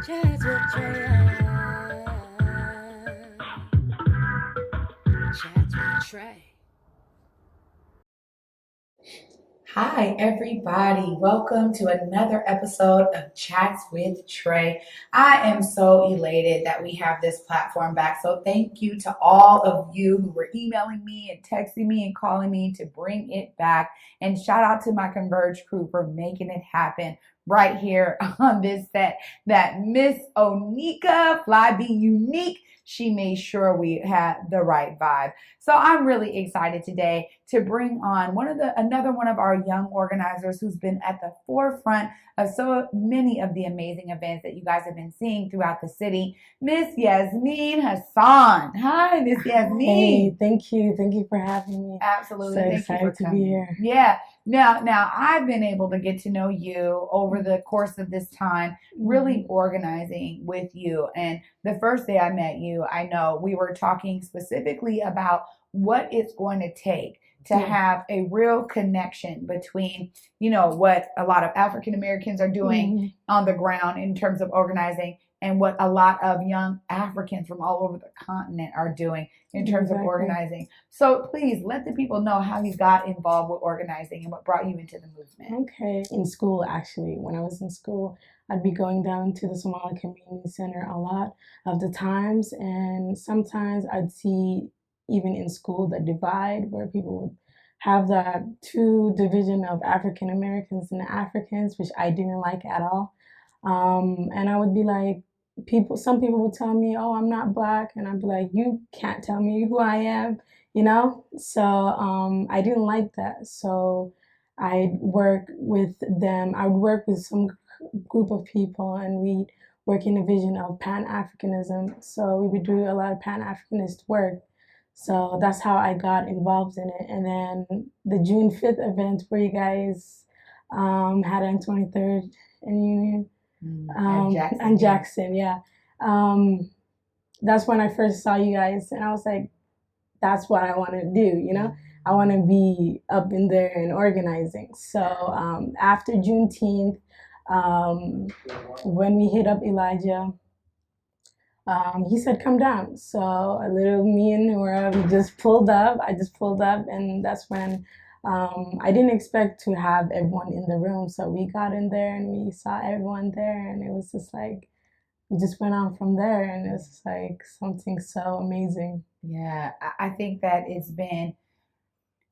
Chats with Trae. Chats with Trae. Hi, everybody. Welcome to another episode of Chats with Trae. I am so elated that we have this platform back. So, thank you to all of you who were emailing me and texting me and calling me to bring it back. And shout out to my Converge crew for making it happen right here on this set. That Miss Onika, Fly Be Unique, she made sure we had the right vibe. So I'm really excited today to bring on another one of our young organizers who's been at the forefront of so many of the amazing events that you guys have been seeing throughout the city, Miss Yasmin Hasan. Hi, Miss Yasmin. Hey, thank you. Thank you for having me. Absolutely. So Thank you excited for to coming. be here. Yeah. Now I've been able to get to know you over the course of this time, really organizing with you. And the first day I met you, I know we were talking specifically about what it's going to take to have a real connection between, what a lot of African Americans are doing on the ground in terms of organizing and what a lot of young Africans from all over the continent are doing in terms of organizing. So please let the people know how you got involved with organizing and what brought you into the movement. Okay. In school, actually, when I was in school, I'd be going down to the Somali Community Center a lot of the times. And sometimes I'd see, even in school, the divide where people would have that two division of African Americans and Africans, which I didn't like at all. And I would be like, some people would tell me, "Oh, I'm not black," and I'd be like, "You can't tell me who I am," you know. So I didn't like that. So I'd work with them. I would work with some group of people, and we work in a vision of Pan Africanism. So we would do a lot of Pan Africanist work. So that's how I got involved in it. And then the June 5th event where you guys had on 23rd in Union. And Jackson, yeah. That's when I first saw you guys, and I was like, that's what I want to do, I want to be up in there and organizing. So after Juneteenth, when we hit up Elijah, he said, come down. So a little me and Nora, we just pulled up. I just pulled up, and that's when I didn't expect to have everyone in the room. So we got in there and we saw everyone there, and it was just like, we just went on from there, and it was just like something so amazing. Yeah, I think that it's been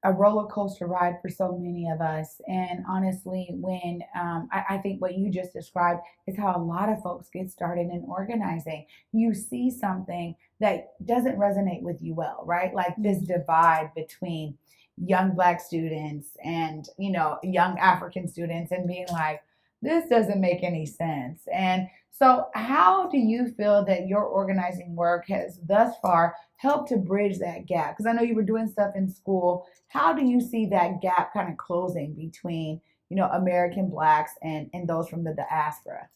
a roller coaster ride for so many of us. And honestly, when I think what you just described is how a lot of folks get started in organizing. You see something that doesn't resonate with you well, right? Like this divide between young Black students and, young African students, and being like, this doesn't make any sense. And so, how do you feel that your organizing work has thus far helped to bridge that gap? Because I know you were doing stuff in school. How do you see that gap kind of closing between, American Blacks and those from the diaspora?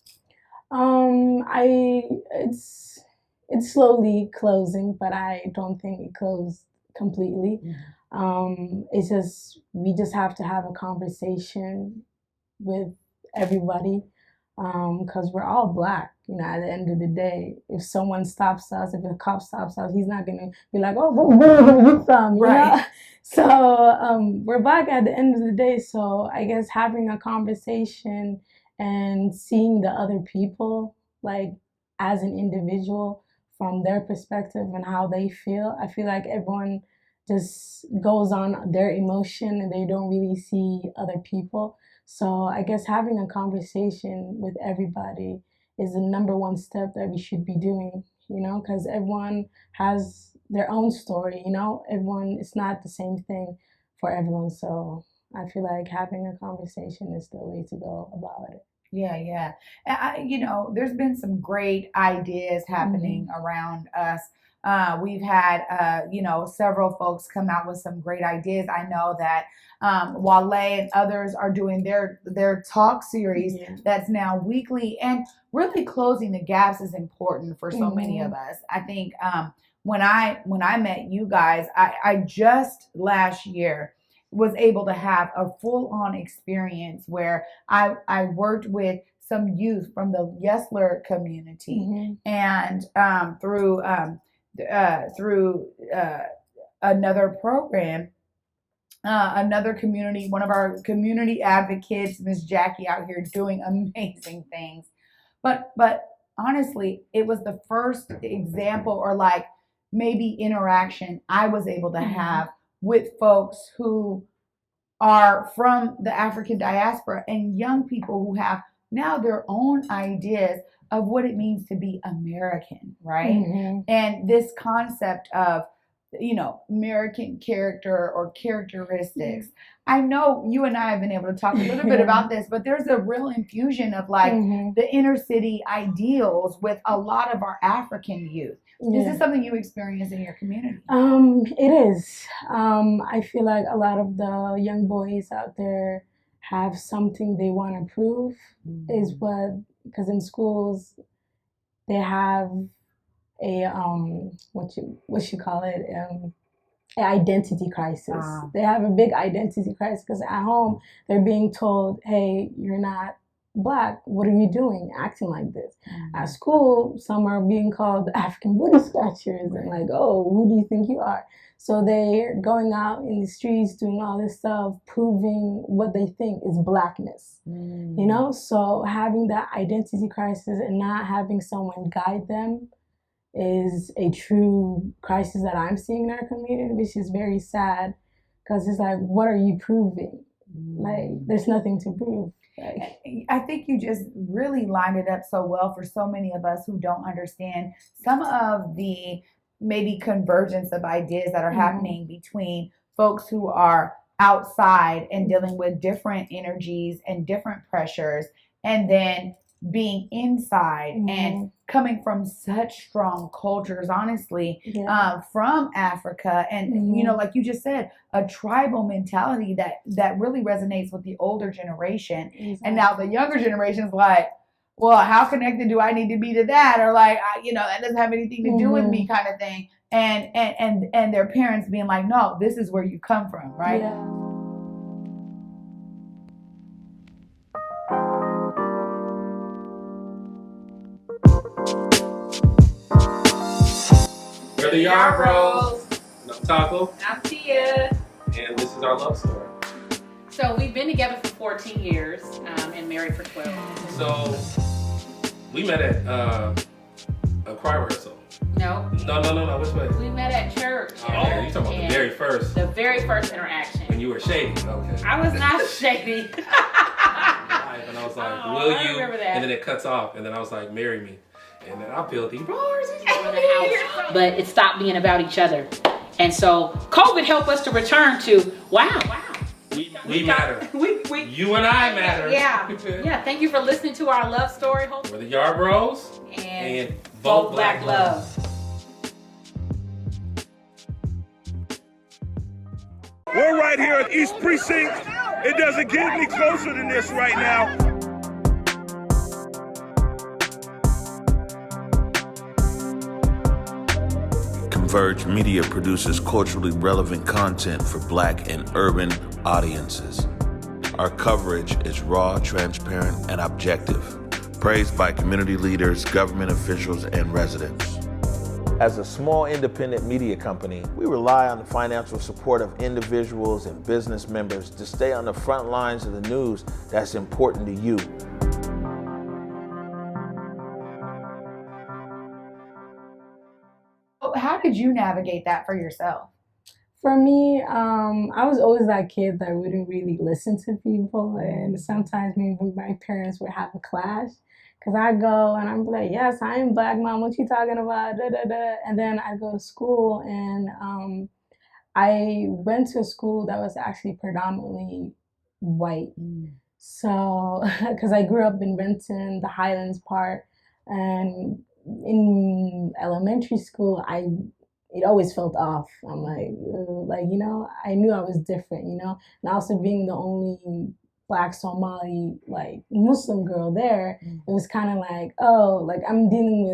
It's slowly closing, but I don't think it closed completely. It's just, we just have to have a conversation with everybody, because we're all Black. At the end of the day, if someone stops us, if a cop stops us, he's not gonna be like, "Oh, where you from?" Right. So we're Black at the end of the day. So I guess having a conversation and seeing the other people, like, as an individual from their perspective and how they feel, I feel like everyone just goes on their emotion and they don't really see other people. So I guess having a conversation with everybody is the number one step that we should be doing, because everyone has their own story, everyone, it's not the same thing for everyone. So I feel like having a conversation is the way to go about it. Yeah. There's been some great ideas happening around us. We've had, several folks come out with some great ideas. I know that Wale and others are doing their talk series that's now weekly, and really closing the gaps is important for so many of us. I think when I met you guys, I just last year was able to have a full-on experience where I worked with some youth from the Yesler community, and through another program, another community, one of our community advocates, Miss Jackie, out here doing amazing things. But honestly, it was the first example, or like maybe interaction I was able to have with folks who are from the African diaspora, and young people who have now their own ideas of what it means to be American, right? And this concept of, American character or characteristics. I know you and I have been able to talk a little bit about this, but there's a real infusion of like the inner city ideals with a lot of our African youth. Is this something you experience in your community? It is. I feel like a lot of the young boys out there have something they want to prove, because in schools they have a what you call it, an identity crisis. They have a big identity crisis because at home they're being told, hey, you're not Black, what are you doing acting like this? At school, some are being called African booty scratchers and like, oh, who do you think you are? So they're going out in the streets doing all this stuff, proving what they think is Blackness. So having that identity crisis and not having someone guide them is a true crisis that I'm seeing in our community, which is very sad, because it's like, what are you proving? Like, there's nothing to prove. I think you just really lined it up so well for so many of us who don't understand some of the maybe convergence of ideas that are happening between folks who are outside and dealing with different energies and different pressures, and then being inside and coming from such strong cultures, honestly, from Africa. And, like you just said, a tribal mentality that really resonates with the older generation. Exactly. And now the younger generation is like, well, how connected do I need to be to that? Or like, that doesn't have anything to do with me, kind of thing. And their parents being like, no, this is where you come from, right? Yeah. We're the Yard Bros. I'm Taco. I'm Tia. And this is our love story. So we've been together for 14 years and married for 12. So we met at a choir rehearsal. No. Which way? We met at church. Oh, yeah, you talking about the very first. The very first interaction. When you were shady. Okay. I was not shady. And I was like, will I you? remember that. And then it cuts off. And then I was like, marry me. And then I built these bars. But it stopped being about each other. And so COVID helped us to return to, wow. We matter. You and I matter. Yeah. Thank you for listening to our love story. We're the Yard Bros. And Vote Black Love. We're right here at East Precinct. It doesn't get any closer than this right now. Converge Media produces culturally relevant content for Black and urban audiences. Our coverage is raw, transparent, and objective, praised by community leaders, government officials, and residents. As a small independent media company, we rely on the financial support of individuals and business members to stay on the front lines of the news that's important to you. How did you navigate that for yourself? For me, I was always that kid that wouldn't really listen to people, and sometimes maybe my parents would have a clash, because I go and I'm like, yes, I am Black, Mom, what you talking about, da, da, da. And then I go to school, and I went to a school that was actually predominantly white. So, because I grew up in Renton, the Highlands part, and in elementary school, it always felt off. I'm like, I knew I was different, and also being the only Black Somali, like, Muslim girl there, it was kind of like, oh, like, I'm dealing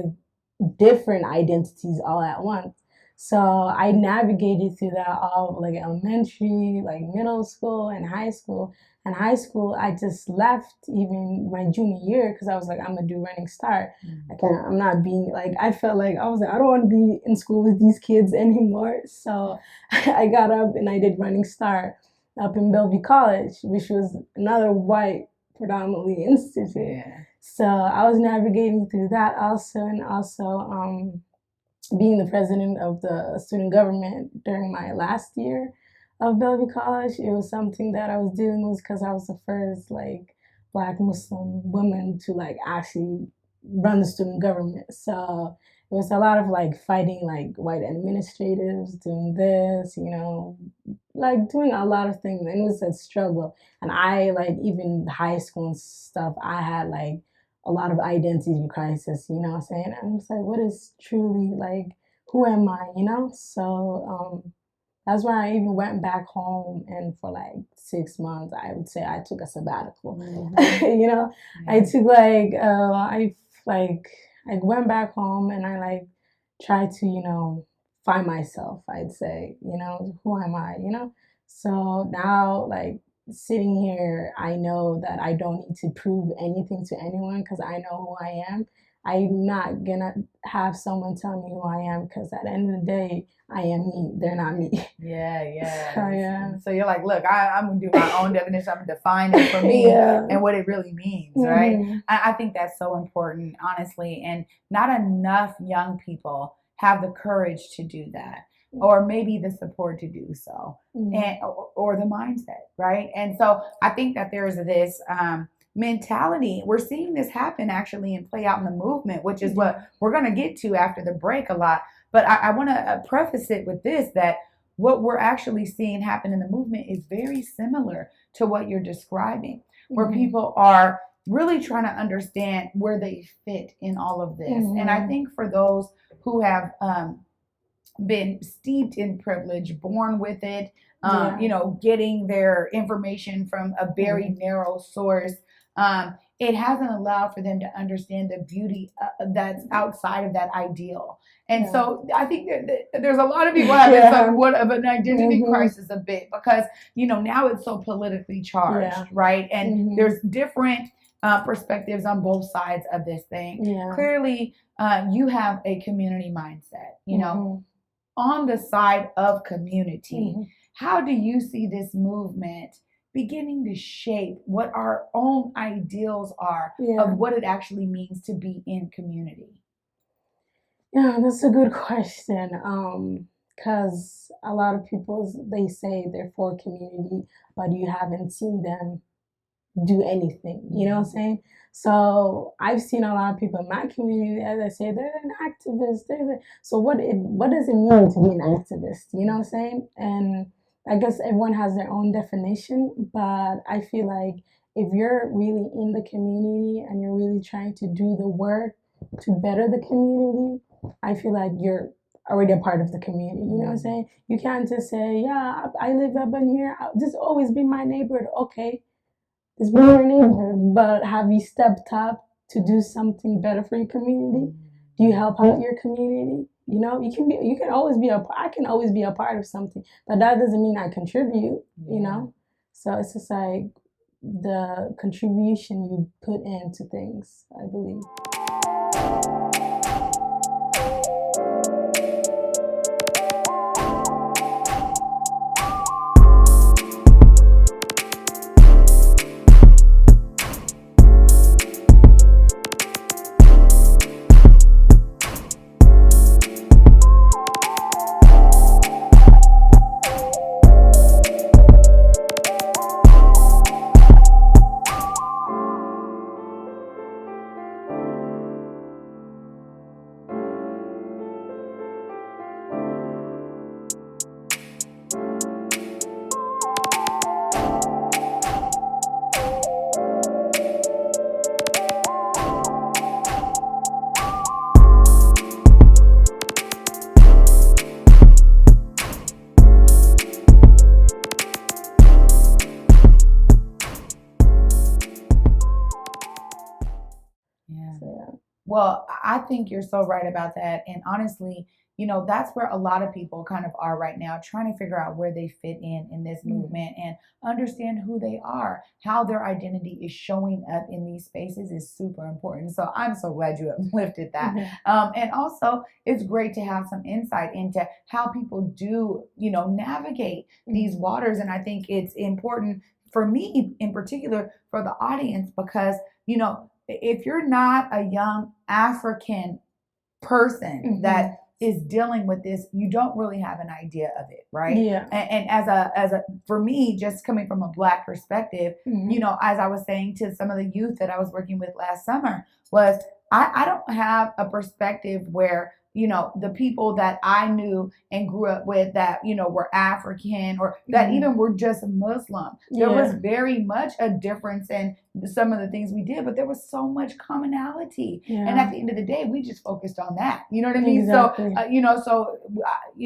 with different identities all at once. So I navigated through that all like elementary, like middle school and high school. And high school, I just left even my junior year because I was like, I'm gonna do Running Start. I'm not being like, I felt like I was like, I don't want to be in school with these kids anymore. So I got up and I did Running Start up in Bellevue College, which was another white predominantly institute. So I was navigating through that also, and also being the president of the student government during my last year of Bellevue College. It was something that I was dealing with because I was the first like Black Muslim woman to like actually run the student government. So it was a lot of like fighting like white administrators, doing this, you know, like doing a lot of things. And it was a struggle. And I like even high school and stuff, I had like a lot of identity crisis, you know what I'm saying? And I was like, what is truly like, who am I, you know? So that's why I even went back home, and for like 6 months, I would say I took a sabbatical. You know, I took like I went back home and I like tried to, you know, find myself. I'd say, you know, who am I? You know, so now like sitting here, I know that I don't need to prove anything to anyone because I know who I am. I'm not gonna have someone tell me who I am because at the end of the day, I am me. They're not me. Yeah. So, yeah. So you're like, look, I'm gonna do my own definition. I'm gonna define it for me and what it really means, right? I think that's so important, honestly. And not enough young people have the courage to do that, or maybe the support to do so, and or the mindset, right? And so I think that there's this mentality. We're seeing this happen actually and play out in the movement, which is what we're going to get to after the break a lot. But I want to preface it with this, that what we're actually seeing happen in the movement is very similar to what you're describing, where people are really trying to understand where they fit in all of this. And I think for those who have been steeped in privilege, born with it, you know, getting their information from a very narrow source, it hasn't allowed for them to understand the beauty that's outside of that ideal. And so I think that there's a lot of people having somewhat of an identity crisis a bit, because, you know, now it's so politically charged, right? And there's different perspectives on both sides of this thing. Clearly, you have a community mindset, you know, on the side of community. How do you see this movement beginning to shape what our own ideals are of what it actually means to be in community? Yeah, that's a good question. Because a lot of people, they say they're for community, but you haven't seen them do anything. You know what I'm saying? So I've seen a lot of people in my community, as I say, they're an activist. So what does it mean to be an activist? You know what I'm saying? And I guess everyone has their own definition, but I feel like if you're really in the community and you're really trying to do the work to better the community, I feel like you're already a part of the community. You know what I'm saying? You can't just say, yeah, I live up in here. This always been my neighborhood. Okay, it's been your neighborhood, but have you stepped up to do something better for your community? Do you help out your community? You know, I can always be a part of something, but that doesn't mean I contribute, you know? So it's just like the contribution you put into things, I believe. Well, I think you're so right about that. And honestly, that's where a lot of people kind of are right now, trying to figure out where they fit in this movement and understand who they are, how their identity is showing up in these spaces is super important. So I'm so glad you uplifted that. And also, it's great to have some insight into how people do, navigate these waters. And I think it's important for me in particular for the audience because, if you're not a young African person that is dealing with this, you don't really have an idea of it, right? Yeah. And as a for me, just coming from a Black perspective, as I was saying to some of the youth that I was working with last summer, was I don't have a perspective where the people that I knew and grew up with that were African or that even were just Muslim. There was very much a difference in some of the things we did, but there was so much commonality. And at the end of the day, we just focused on that. You know what I mean? Exactly. So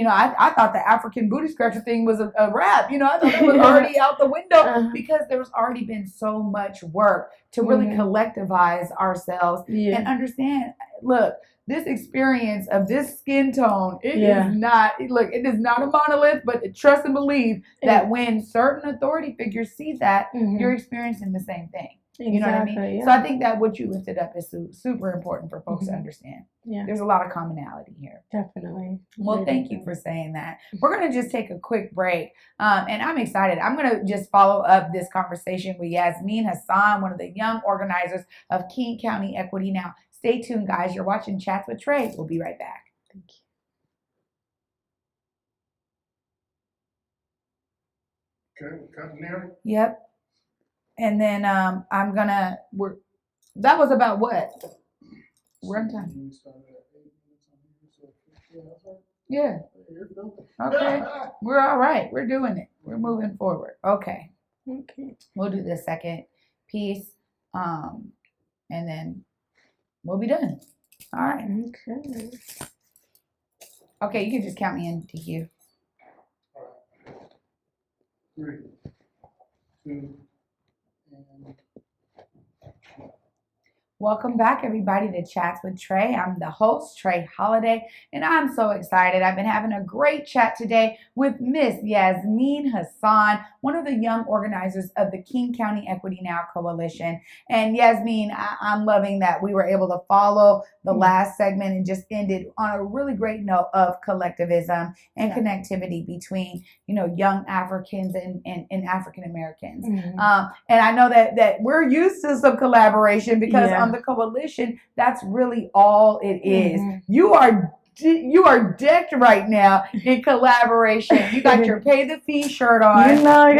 I thought the African booty scratcher thing was a wrap. I thought that was already out the window because there's already been so much work to really collectivize ourselves and understand. Look, this experience of this skin tone, it is not a monolith, but trust and believe that when certain authority figures see that, you're experiencing the same thing. You know what I mean? Yeah. So I think that what you lifted up is super important for folks to understand. Yeah. There's a lot of commonality here. Definitely. Well, thank you for saying that. We're going to just take a quick break. And I'm excited. I'm going to just follow up this conversation with Yasmin Hasan, one of the young organizers of King County Equity Now. Stay tuned, guys. You're watching Chats with Trae. We'll be right back. Thank you. Okay, cut now. Yep. And then that was about what? Runtime. Yeah. Okay. We're all right. We're doing it. We're moving forward. Okay. We'll do the second piece. And then we'll be done. All right. Okay, you can just count me in to you. 3, 2, and... Welcome back, everybody, to Chats with Trae. I'm the host, Trae Holiday, and I'm so excited. I've been having a great chat today with Miss Yasmin Hasan, one of the young organizers of the King County Equity Now Coalition. And Yasmin, I'm loving that we were able to follow the last segment and just ended on a really great note of collectivism and connectivity between, young Africans and African Americans. And I know that we're used to some collaboration because on the coalition, that's really all it is. You are decked right now in collaboration. You got your pay the fee shirt on. That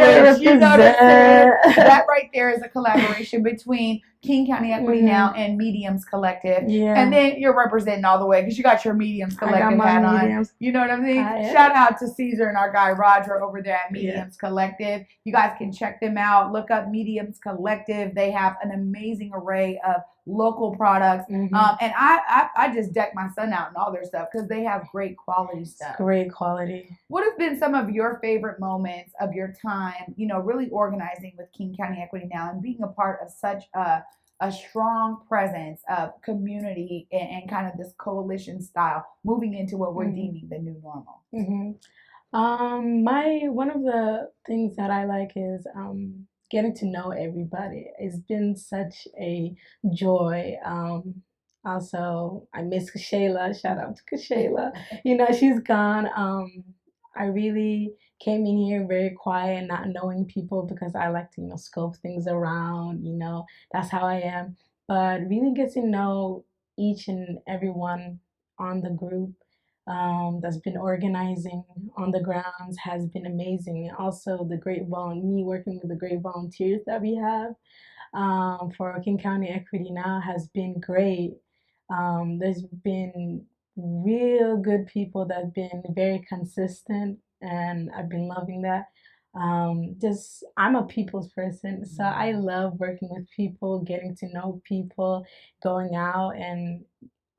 right there is a collaboration between King County Equity Now and Mediums Collective. And then you're representing all the way because you got your Mediums Collective hat on. You know what I mean? Shout out to Caesar and our guy Roger over there at Mediums Collective. You guys can check them out. Look up Mediums Collective. They have an amazing array of local products. And I just deck my son out and all their stuff because they have great quality stuff. Great quality. What have been some of your favorite moments of your time, really organizing with King County Equity Now and being a part of such a strong presence of community and kind of this coalition style moving into what we're deeming the new normal? One of the things that I like is getting to know everybody. It's been such a joy. Also, I miss Kashayla. Shout out to Kashayla. She's gone. I really came in here very quiet, not knowing people because I like to, scope things around. That's how I am. But really get to know each and every one on the group that's been organizing on the grounds has been amazing. Also, me working with the great volunteers that we have for King County Equity Now has been great. There's been real good people that have been very consistent, and I've been loving that. I'm a people's person, so I love working with people, getting to know people, going out and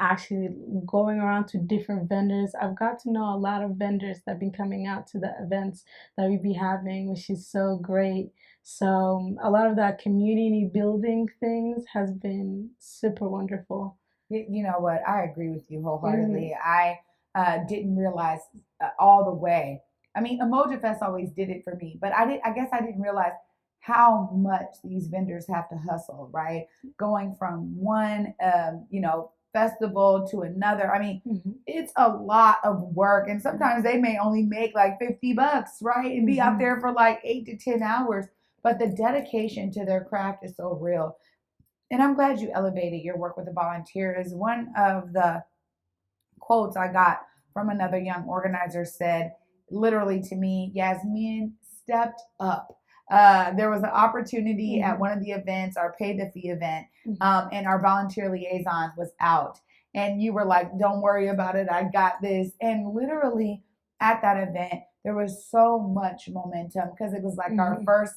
actually going around to different vendors. I've got to know a lot of vendors that have been coming out to the events that we be having, which is so great. So a lot of that community building things has been super wonderful. You know what? I agree with you wholeheartedly. I didn't realize all the way. I mean, Emoji Fest always did it for me, but I guess I didn't realize how much these vendors have to hustle, right? Going from one, festival to another. I mean, it's a lot of work, and sometimes they may only make like $50, right? And be out there for like 8 to 10 hours. But the dedication to their craft is so real. And I'm glad you elevated your work with the volunteers. One of the quotes I got from another young organizer said, literally to me, Yasmin stepped up. There was an opportunity at one of the events, our pay the fee event, and our volunteer liaison was out. And you were like, don't worry about it. I got this. And literally at that event, there was so much momentum because it was like our first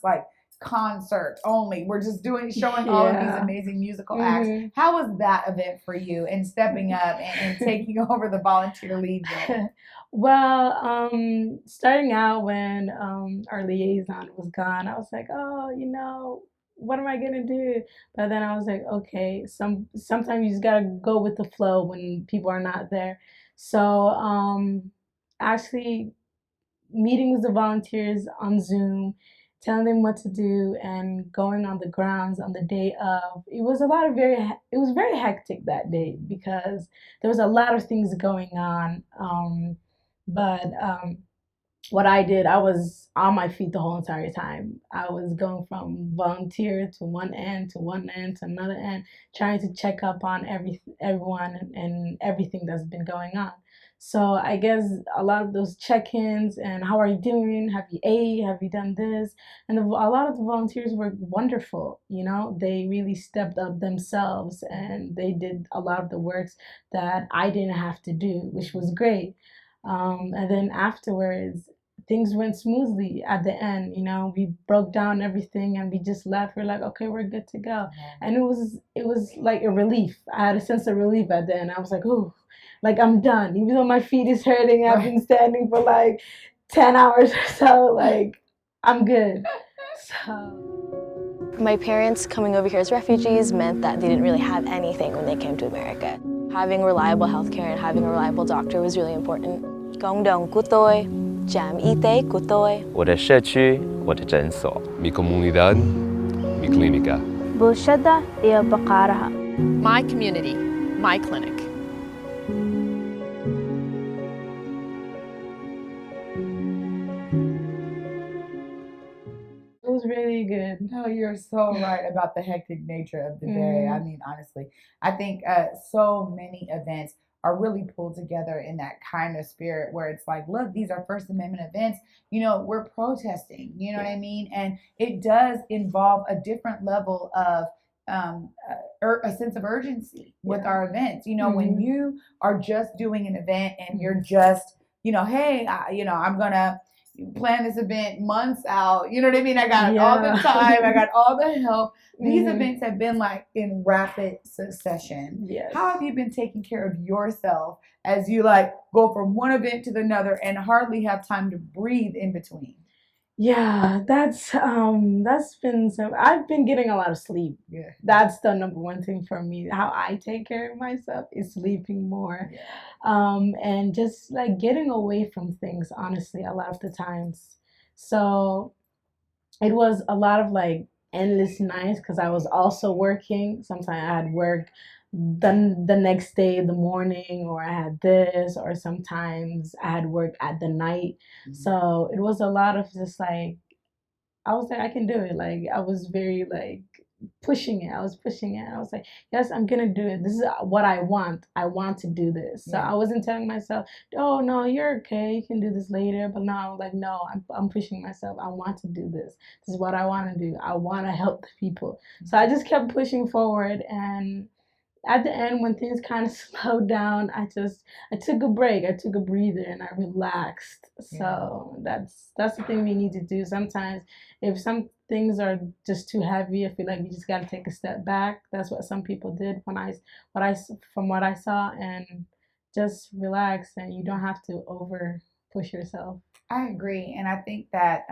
concert only. We're just showing all of these amazing musical acts. How was that event for you and stepping up and taking over the volunteer lead role? Well, starting out when our liaison was gone, I was like, oh, what am I gonna do? But then I was like, okay, sometimes you just gotta go with the flow when people are not there. So actually meeting with the volunteers on Zoom, telling them what to do, and going on the grounds on the day of. It was very hectic that day because there was a lot of things going on. But what I did, I was on my feet the whole entire time. I was going from volunteer to one end to another end, trying to check up on everyone and everything that's been going on. So I guess a lot of those check-ins and how are you doing? Have you ate? Have you done this? And a lot of the volunteers were wonderful. They really stepped up themselves and they did a lot of the works that I didn't have to do, which was great. And then afterwards, things went smoothly at the end. We broke down everything and we just left. We're like, okay, we're good to go. And it was like a relief. I had a sense of relief at the end. I was like, oh, like I'm done. Even though my feet is hurting, I've been standing for like 10 hours or so. Like, I'm good. So. My parents coming over here as refugees meant that they didn't really have anything when they came to America. Having reliable healthcare and having a reliable doctor was really important. Cộng đồng của tôi, trạm y tế của tôi. 我的社区，我的诊所。Mi comunidad, mi clínica. بلشدة هي بقارها. My community, my clinic. It was really good. No, you're so right about the hectic nature of the day. I mean, honestly, I think so many events are really pulled together in that kind of spirit where it's like, look, these are First Amendment events. We're protesting, you know what I mean? And it does involve a different level of a sense of urgency with our events. When you are just doing an event and you're just, hey, I'm going to plan this event months out. You know what I mean? I got all the time. I got all the help. These events have been like in rapid succession. Yes. How have you been taking care of yourself as you go from one event to another and hardly have time to breathe in between? Yeah, that's been I've been getting a lot of sleep. Yeah. That's the number one thing for me. How I take care of myself is sleeping more. Yeah. And just like getting away from things, honestly, a lot of the times. So it was a lot of like endless nights because I was also working. Sometimes I had work the next day in the morning, or I had this, or sometimes I had work at the night. So it was a lot of just like, I was like, I can do it. Like I was very like pushing it. I was like, yes, I'm gonna do it. This is what I want. I want to do this. So I wasn't telling myself, oh no, you're okay, you can do this later. But now I was like, no, I'm pushing myself. I want to do this. This is what I want to do. I want to help the people. So I just kept pushing forward, and at the end, when things kind of slowed down, I took a break. I took a breather and I relaxed. So that's the thing we need to do. Sometimes if some things are just too heavy, I feel like you just got to take a step back. That's what some people did from what I saw, and just relax, and you don't have to over push yourself. I agree. And I think that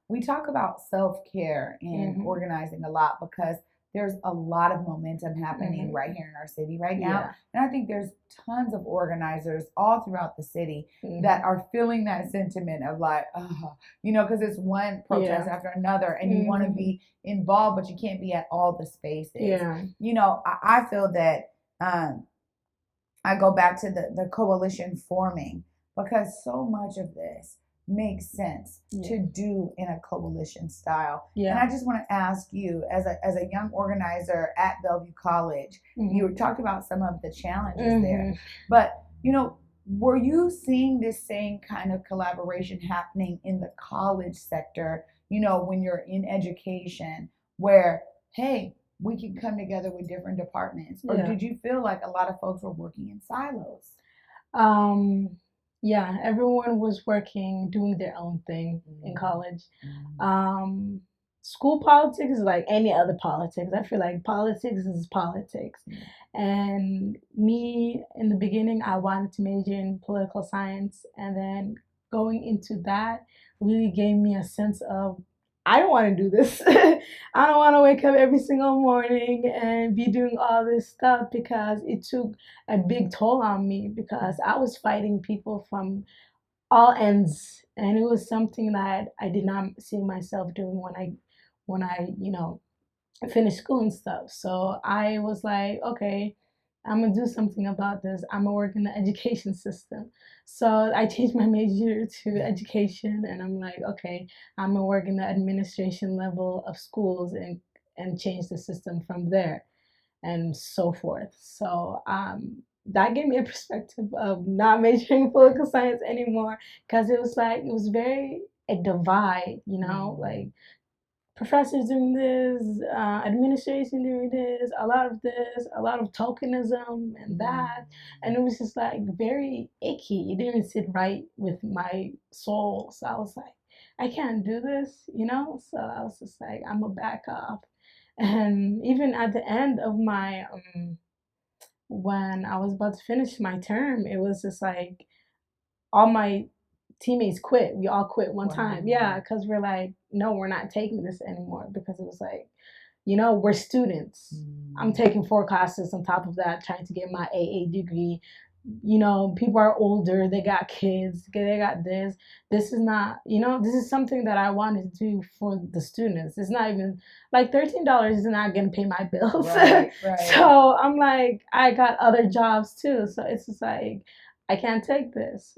we talk about self-care in organizing a lot because there's a lot of momentum happening right here in our city right now. And I think there's tons of organizers all throughout the city that are feeling that sentiment of like, because it's one protest after another and you want to be involved, but you can't be at all the spaces. I feel that I go back to the coalition forming because so much of this makes sense to do in a coalition style. And I just want to ask you, as a young organizer at Bellevue College, you talked about some of the challenges there, but were you seeing this same kind of collaboration happening in the college sector, when you're in education, where, hey, we can come together with different departments? Or did you feel like a lot of folks were working in silos? Yeah, everyone was working, doing their own thing in college. School politics is like any other politics. I feel like politics is politics. And me, in the beginning, I wanted to major in political science. And then going into that really gave me a sense of, I don't want to do this. I don't want to wake up every single morning and be doing all this stuff, because it took a big toll on me, because I was fighting people from all ends, and it was something that I did not see myself doing when I finished school and stuff. So I was like, okay, I'm gonna do something about this. I'm gonna work in the education system. So I changed my major to education, and I'm like, okay, I'm gonna work in the administration level of schools and change the system from there, and so forth. So that gave me a perspective of not majoring in political science anymore, because it was very a divide, like professors doing this, administration doing this, a lot of tokenism and that. And it was just like very icky. It didn't sit right with my soul. So I was like, I can't do this, So I was just like, I'm gonna back off. And even at the end of my, when I was about to finish my term, it was just like all my teammates quit. We all quit one time. Yeah, because we're like, no, we're not taking this anymore, because it was like, we're students. I'm taking 4 classes on top of that, trying to get my AA degree. People are older, they got kids, they got this. This is not, this is something that I wanted to do for the students. It's not even like $13 is not going to pay my bills. Right. So I'm like, I got other jobs too. So it's just like, I can't take this.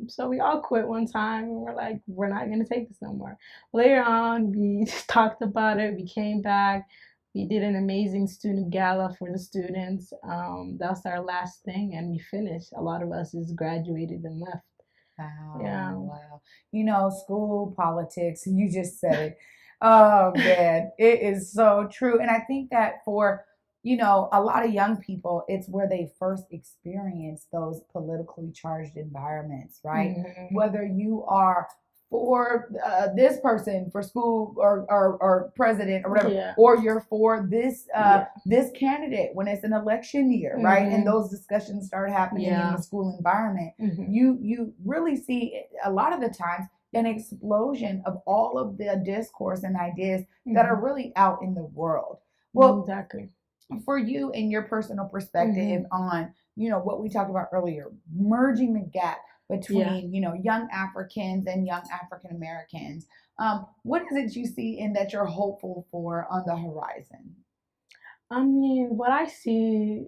So we all quit one time, and we're like, we're not going to take this no more. Later on, we talked about it. We came back. We did an amazing student gala for the students. That was our last thing, and we finished. A lot of us just graduated and left. Wow. School politics, you just said it. Oh, man, it is so true. And I think that for a lot of young people, it's where they first experience those politically charged environments, right? Whether you are for this person for school or president or whatever, or you're for this this candidate when it's an election year, right? And those discussions start happening in the school environment. You really see a lot of the times an explosion of all of the discourse and ideas that are really out in the world. Well, exactly. For you and your personal perspective on, what we talked about earlier, merging the gap between, young Africans and young African Americans, what is it you see in that you're hopeful for on the horizon? I mean, what I see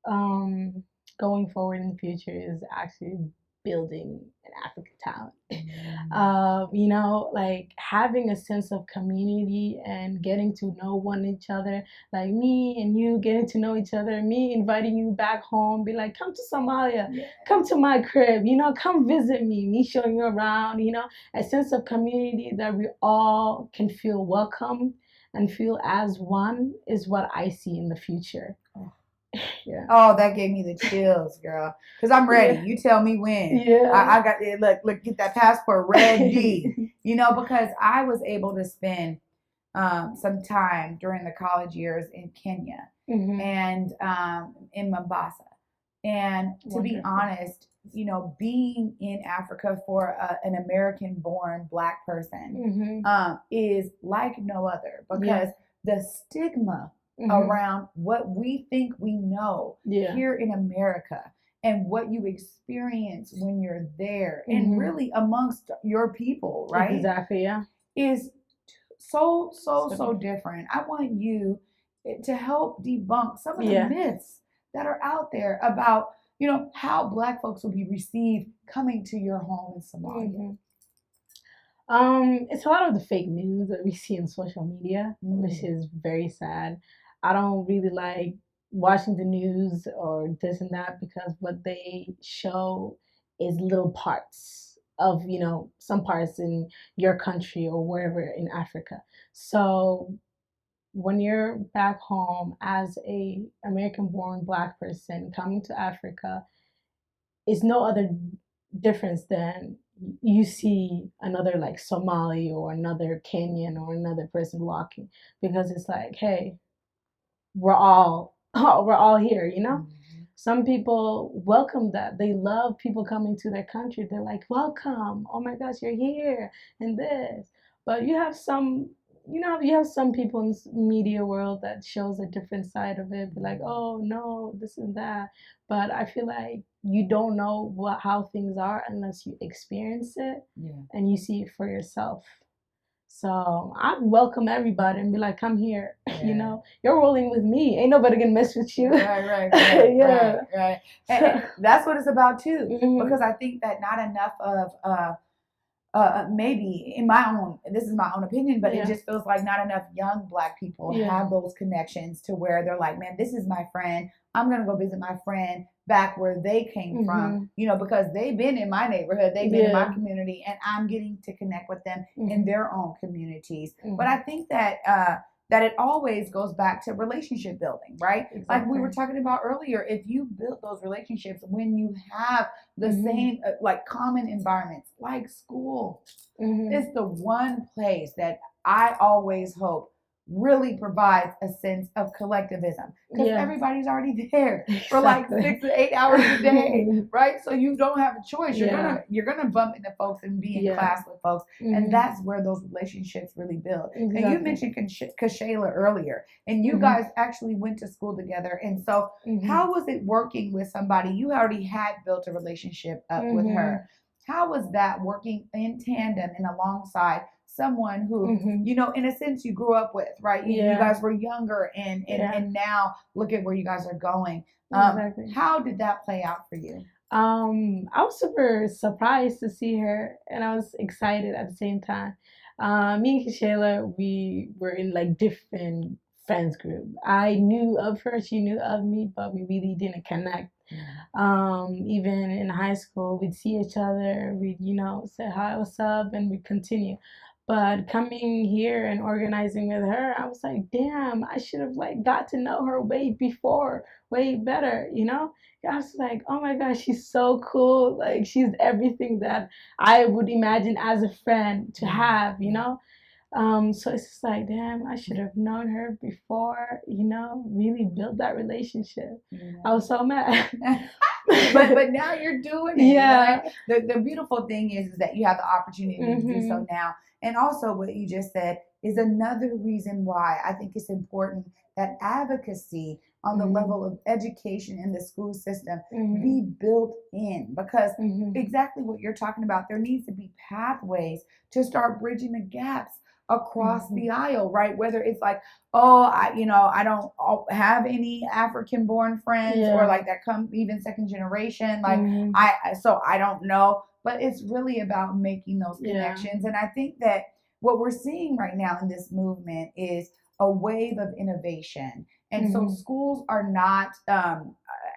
going forward in the future is actually building an African talent. Like having a sense of community and getting to know each other, like me and you getting to know each other, me inviting you back home, be like, come to Somalia, come to my crib, come visit me showing you around, a sense of community that we all can feel welcome and feel as one is what I see in the future. Oh, that gave me the chills, girl. Because I'm ready. You tell me when. I got it. Look, get that passport ready. Because I was able to spend some time during the college years in Kenya and in Mombasa. And to be honest, being in Africa for an American-born Black person is like no other, because the stigma around what we think we know here in America and what you experience when you're there and really amongst your people, right? Exactly, yeah. Is so different. I want you to help debunk some of the myths that are out there about, you know, how Black folks will be received coming to your home in Somalia. It's a lot of the fake news that we see in social media, which is very sad. I don't really like watching the news or this and that because what they show is little parts of, you know, some parts in your country or wherever in Africa. So when you're back home as a American-born Black person coming to Africa, it's no other difference than you see another like Somali or another Kenyan or another person walking, because it's like, hey, we're all here, you know? Some people welcome that. They love people coming to their country. They're like, welcome. Oh my gosh, you're here and this. But you have some, you have some people in the media world that shows a different side of it. Be like, oh no, this and that. But I feel like you don't know how things are unless you experience it and you see it for yourself. So I'd welcome everybody and be like, come here. You know, you're rolling with me. Ain't nobody gonna mess with you. Right. And that's what it's about too. Because I think that not enough of maybe in my own, this is my own opinion, but it just feels like not enough young Black people have those connections to where they're like, man, this is my friend. I'm going to go visit my friend back where they came from, you know, because they've been in my neighborhood, they've been in my community, and I'm getting to connect with them in their own communities. But I think that that it always goes back to relationship building, right? Exactly. Like we were talking about earlier, if you build those relationships when you have the same, like common environments, like school, it's the one place that I always hope really provides a sense of collectivism, because everybody's already there for like 6 to 8 hours a day, right? So you don't have a choice. You're gonna bump into folks and be in class with folks, and that's where those relationships really build. And you mentioned Kashayla earlier, and you guys actually went to school together. And so, how was it working with somebody you already had built a relationship up with her? How was that working in tandem and alongside someone who, you know, in a sense you grew up with, right? You guys were younger and now look at where you guys are going. How did that play out for you? I was super surprised to see her, and I was excited at the same time. Me and Kashayla, we were in like different friends group. I knew of her, she knew of me, but we really didn't connect. Even in high school, we'd see each other, we'd, you know, say hi, what's up, and we'd continue. But coming here and organizing with her, I was like, damn, I should have like got to know her way before, way better, you know? I was like, oh my gosh, she's so cool. Like, she's everything that I would imagine as a friend to have, you know? So it's just like, damn, I should have known her before, you know, really build that relationship. I was so mad. but now you're doing it. Right? The beautiful thing is that you have the opportunity to do so now. And also what you just said is another reason why I think it's important that advocacy on the level of education in the school system be built in, because exactly what you're talking about, there needs to be pathways to start bridging the gaps across the aisle, right? Whether it's like, oh, I don't have any African-born friends or like that come even second generation, like so I don't know, but it's really about making those connections. And I think that what we're seeing right now in this movement is a wave of innovation. And so schools are not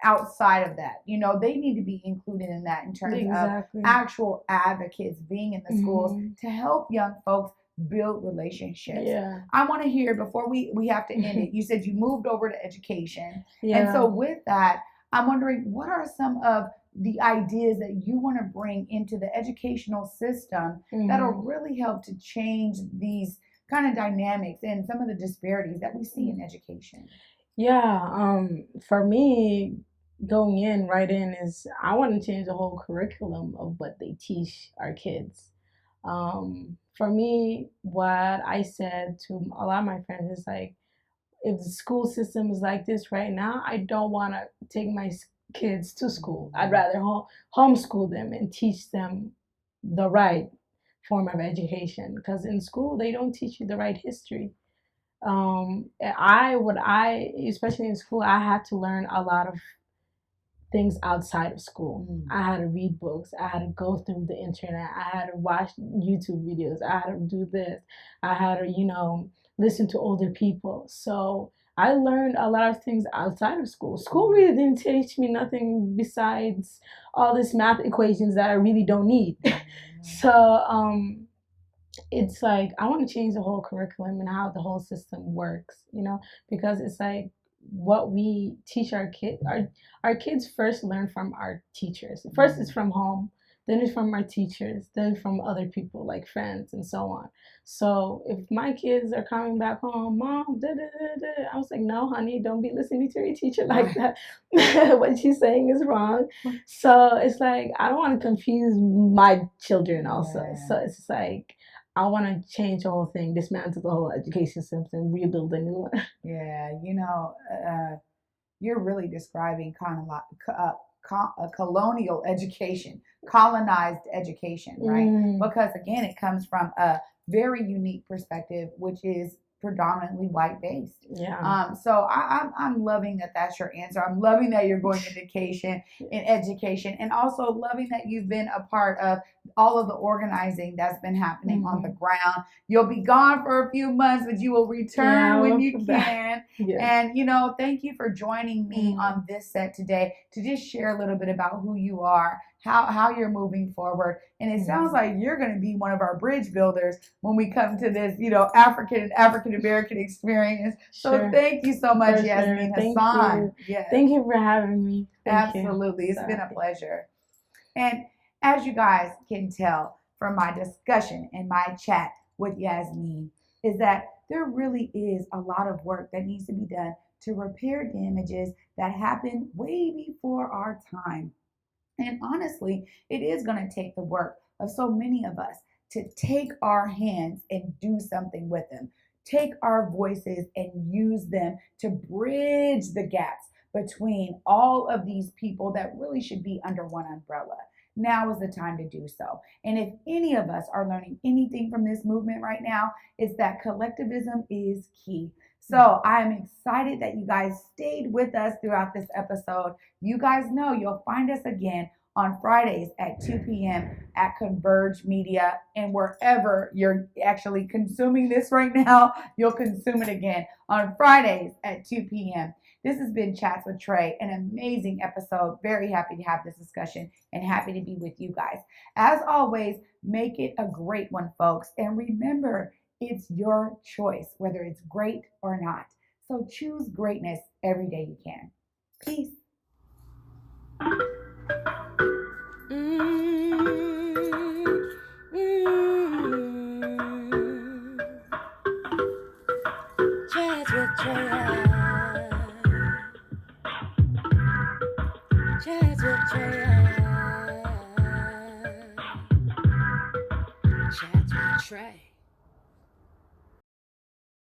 outside of that. You know, they need to be included in that in terms of actual advocates being in the schools to help young folks build relationships. I want to hear, before we have to end it, you said you moved over to education. And so with that, I'm wondering, what are some of the ideas that you want to bring into the educational system that'll really help to change these kind of dynamics and some of the disparities that we see in education? For me, going in right in is I want to change the whole curriculum of what they teach our kids. For me, what I said to a lot of my friends is like, if the school system is like this right now, I don't want to take my kids to school. I'd rather homeschool them and teach them the right form of education, because in school they don't teach you the right history. Especially in school, I had to learn a lot of things outside of school. I had to read books. I had to go through the internet. I had to watch YouTube videos. I had to do this. I had to, listen to older people. So I learned a lot of things outside of school. School really didn't teach me nothing besides all this math equations that I really don't need. So it's like, I want to change the whole curriculum and how the whole system works, because it's like, what we teach our kids first learn from our teachers. First it's from home, then it's from our teachers, then from other people like friends and so on. So if my kids are coming back home, Mom, I was like, no, honey, don't be listening to your teacher like that. What she's saying is wrong. So it's like, I don't want to confuse my children also. So it's like, I want to change the whole thing, dismantle the whole education system, rebuild a new one. Yeah, you're really describing kind of like a colonial education, colonized education, right? Because again, it comes from a very unique perspective, which is predominantly white based. Yeah. So I'm loving that that's your answer. I'm loving that you're going in education, and also loving that you've been a part of all of the organizing that's been happening on the ground. You'll be gone for a few months, but you will return when you can. And thank you for joining me on this set today to just share a little bit about who you are, how you're moving forward. And it sounds like you're going to be one of our bridge builders when we come to this, African American experience. So thank you so much, Yasmin Hasan. Thank you for having me. Absolutely. It's been a pleasure. And as you guys can tell from my discussion and my chat with Yasmin, is that there really is a lot of work that needs to be done to repair damages that happened way before our time. And honestly, it is going to take the work of so many of us to take our hands and do something with them. Take our voices and use them to bridge the gaps between all of these people that really should be under one umbrella. Now is the time to do so. And if any of us are learning anything from this movement right now, it's that collectivism is key. So I'm excited that you guys stayed with us throughout this episode. You guys know you'll find us again on Fridays at 2 p.m. at Converge Media. And wherever you're actually consuming this right now, you'll consume it again on Fridays at 2 p.m. This has been Chats with Trae, an amazing episode. Very happy to have this discussion and happy to be with you guys. As always, make it a great one, folks. And remember, it's your choice, whether it's great or not. So choose greatness every day you can. Peace. Chats with Trae. Chats with Trae. Chats with Trae.